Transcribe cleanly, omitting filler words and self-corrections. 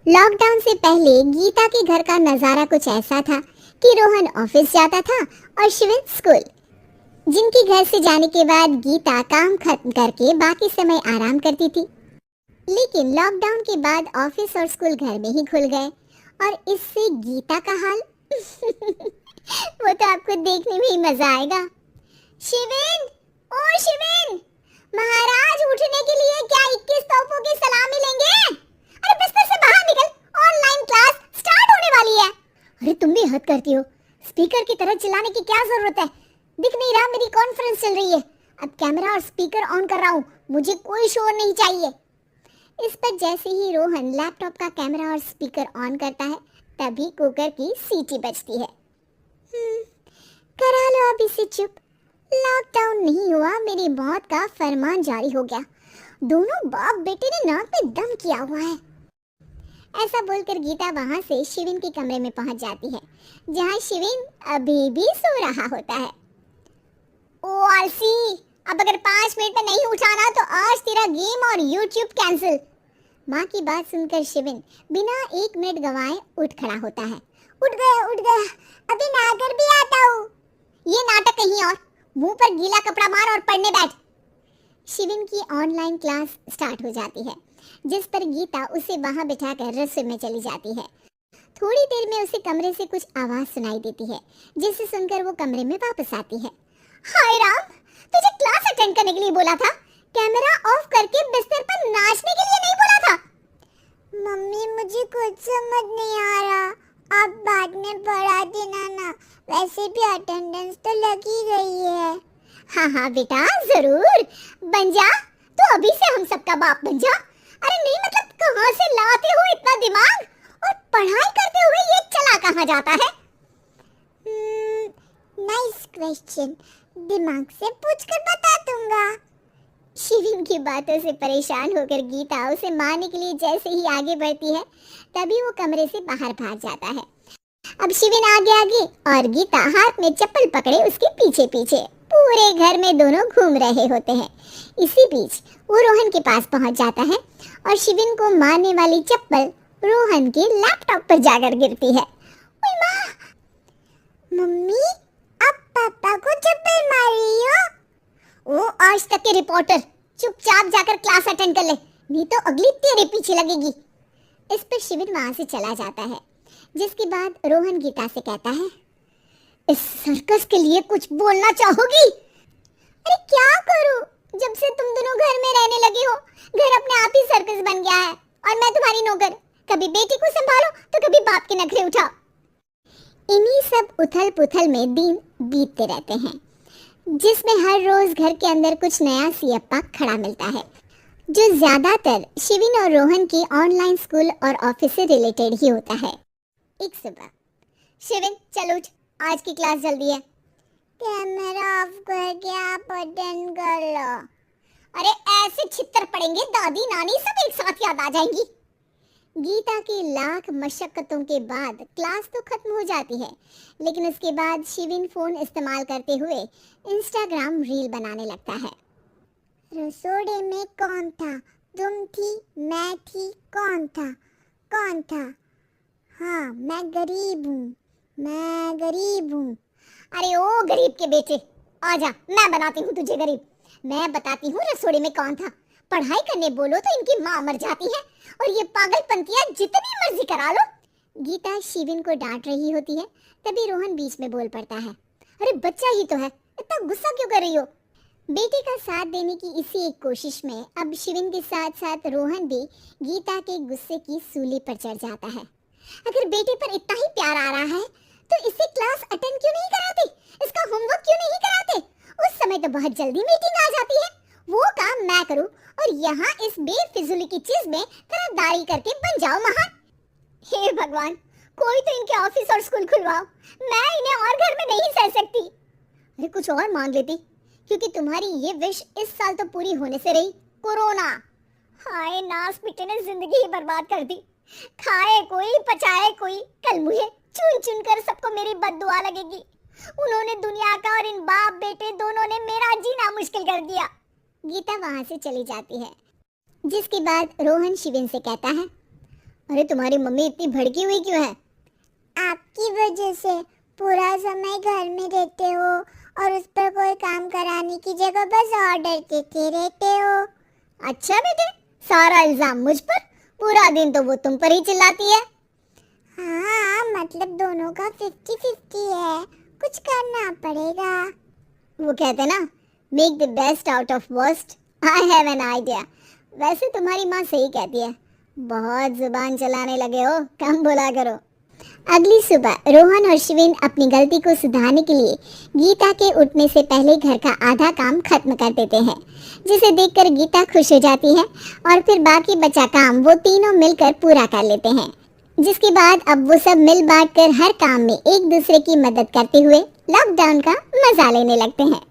Lockdown से पहले गीता के घर का नजारा कुछ ऐसा था कि रोहन ऑफिस जाता था और शिविन स्कूल। जिनके घर से जाने के बाद गीता काम खत्म करके बाकी समय आराम करती थी। लेकिन लॉकडाउन के बाद ऑफिस और स्कूल घर में ही खुल गए और इससे गीता का हाल वो तो आपको देखने में ही मजा आएगा। शिविन, ओ शिविन, महाराज उठने के लिए क्या 21 तोपों की सलामी लेंगे? अरे बिस्तर से बाहर निकल, ऑनलाइन क्लास स्टार्ट होने वाली है। अरे तुम भी हद करती हो, स्पीकर की तरह चिल्लाने की क्या जरूरत है? दिख नहीं रहा मेरी कॉन्फ्रेंस चल रही है। अब कैमरा और स्पीकर ऑन कर रहा हूँ, मुझे कोई शोर नहीं चाहिए। इस पर जैसे ही रोहन लैपटॉप का कैमरा और स्पीकर ऑन करता है तभी कुकर की सीटी बजती है। करा लो अब इसे चुप। लॉकडाउन नहीं हुआ, मेरी मौत का फरमान जारी हो गया। दोनों बाप बेटे ने नाक में दम किया हुआ है। ऐसा बोलकर गीता वहां से शिविन के कमरे में पहुंच जाती है, जहां शिविन अभी भी सो रहा होता है। ओ आलसी, अब अगर 5 मिनट में नहीं उठाना तो आज तेरा गेम और यूट्यूब कैंसिल। माँ की बात सुनकर शिविन बिना 1 मिनट गंवाए उठ खड़ा होता है। उठ गया, अभी नहाकर भी आता हूँ। ये नाटक कहीं और, मुंह पर गीला कपड़ा मार और पढ़ने बैठ। शिविन की ऑनलाइन क्लास स्टार्ट हो जाती है, जिस पर गीता उसे वहां बिठाकर रसोई में चली जाती है। थोड़ी देर में उसे कमरे से कुछ आवाज सुनाई देती है, जिसे सुनकर वो कमरे में वापस आती है। हाय राम, तुझे क्लास अटेंड करने के लिए बोला था, कैमरा ऑफ करके बिस्तर पर नाचने के लिए नहीं बोला था। मम्मी मुझे कुछ समझ नहीं आ रहा, आप बाद में पढ़ा देना ना, वैसे भी अटेंडेंस तो लगी गई है। हाँ बेटा जरूर, बन जा तो अभी से हम सबका बाप बन जा। अरे नहीं मतलब कहाँ से लाते हो इतना दिमाग, और पढ़ाई करते हुए ये चला कहाँ जाता है? नाइस क्वेश्चन, दिमाग से पूछकर बता दूंगा। शिविन की बातों से परेशान होकर गीता उसे मारने के लिए जैसे ही आगे बढ़ती है तभी वो कमरे से बाहर भाग जाता है। अब शिविन आगे और गीता हाथ में चप्पल पकड़े उसके पीछे पूरे घर में दोनों घूम रहे होते हैं। इसी बीच वो रोहन के पास पहुंच जाता है और शिविन को मारने वाली चप्पल रोहन के लैपटॉप पर जाकर गिरती है। ओए माँ! मम्मी, अब पापा को चप्पल मारी हो? ओ आज तक के रिपोर्टर, चुपचाप जाकर क्लास अटेंड कर ले, नहीं तो अगली तेरे पीछे लगेगी। इस पर शिविन वहां से चला जाता है, जिसके बाद रोहन गीता से कहता है, इस सर्कस के लिए कुछ बोलना चाहोगी? अरे क्या करूं, जब से तुम दोनों घर में रहने लगे हो, घर अपने आप ही सर्कस बन गया है और मैं तुम्हारी नौकर। कभी बेटी को संभालो तो कभी बाप के नखरे उठाओ। इन्हीं सब उथल पुथल में दिन बीतते रहते हैं, जिसमें हर रोज घर के अंदर कुछ नया सियप्पा खड़ा मिलता है, जो ज्यादातर शिविन और रोहन की ऑनलाइन स्कूल और ऑफिस से रिलेटेड ही होता है। एक सुबह, शिविन चल उठ, आज की क्लास जल्दी है। कैमरा ऑफ करके आप अटेंड कर लो। अरे ऐसे छित्तर पड़ेंगे, दादी नानी सब एक साथ याद आ जाएंगी। गीता की लाख मशक्कतों के बाद क्लास तो खत्म हो जाती है, लेकिन उसके बाद शिविन फोन इस्तेमाल करते हुए इंस्टाग्राम रील बनाने लगता है। रसोड़े में कौन था? तुम थी, मैं थी, कौन था? हाँ मैं गरीब हूँ। अरे ओ गरीब के बेटे, आजा, मैं बनाती हूँ तुझे गरीब। मैं बताती हूँ रसोड़े में कौन था। पढ़ाई करने बोलो तो इनकी माँ मर जाती है और ये पागलपंतियाँ जितनी मर्जी करा लो। गीता शिविन को डांट रही होती है, तभी रोहन बीच में बोल पड़ता है, अरे बच्चा ही तो है, इतना गुस्सा क्यों कर रही हो? बेटे का साथ देने की इसी एक कोशिश में अब शिविन के साथ साथ रोहन भी गीता के गुस्से की सूली पर चढ़ जाता है। अगर बेटे पर इतना ही प्यार आ रहा है तो इसे क्लास अटेंड क्यों नहीं कराते, इसका होमवर्क क्यों नहीं कराते? उस समय तो बहुत जल्दी मीटिंग आ जाती है, वो काम मैं करूं और यहाँ इस बेफिजूली की चीज में तरफदारी करके बन जाओ महान। हे भगवान, कोई तो इनके ऑफिस और स्कूल खुलवाओ, मैं इन्हें और घर में नहीं सह सकती। अरे कुछ और मांग लेती, क्योंकि तुम्हारी ये विश इस साल तो पूरी होने से रही, कोरोना। हाय नास बेटे ने जिंदगी ही बर्बाद कर दी। खाए कोई पचाए कोई, कल मुझे चुन चुन कर सबको मेरी बद्दुआ लगेगी। उन्होंने दुनिया का और इन बाप बेटे दोनों ने मेरा जीना मुश्किल कर दिया। गीता वहां से चली जाती है, जिसके बाद रोहन शिविन से कहता है, अरे तुम्हारी मम्मी इतनी भड़की हुई क्यों है? आपकी वजह से पूरा समय घर में रहते हो और उस पर कोई काम कराने की जगह बस ऑर्डर देते रहते हो। अच्छा बेटे, सारा इल्जाम मुझ पर? पूरा दिन तो वो तुम पर ही चिल्लाती है। हाँ, मतलब दोनों का 50-50 है, कुछ करना पड़ेगा। वो कहते ना, make the best out of worst. I have an idea. वैसे तुम्हारी माँ सही कहती है, बहुत जुबान चलाने लगे हो, कम बोला करो। अगली सुबह रोहन और शिवेन अपनी गलती को सुधारने के लिए गीता के उठने से पहले घर का आधा काम खत्म कर देते हैं, जिसे देखकर गीता खुश हो जाती है और फिर बाकी बचा काम वो तीनों मिलकर पूरा कर लेते हैं। जिसके बाद अब वो सब मिल बांट कर हर काम में एक दूसरे की मदद करते हुए लॉकडाउन का मजा लेने लगते हैं।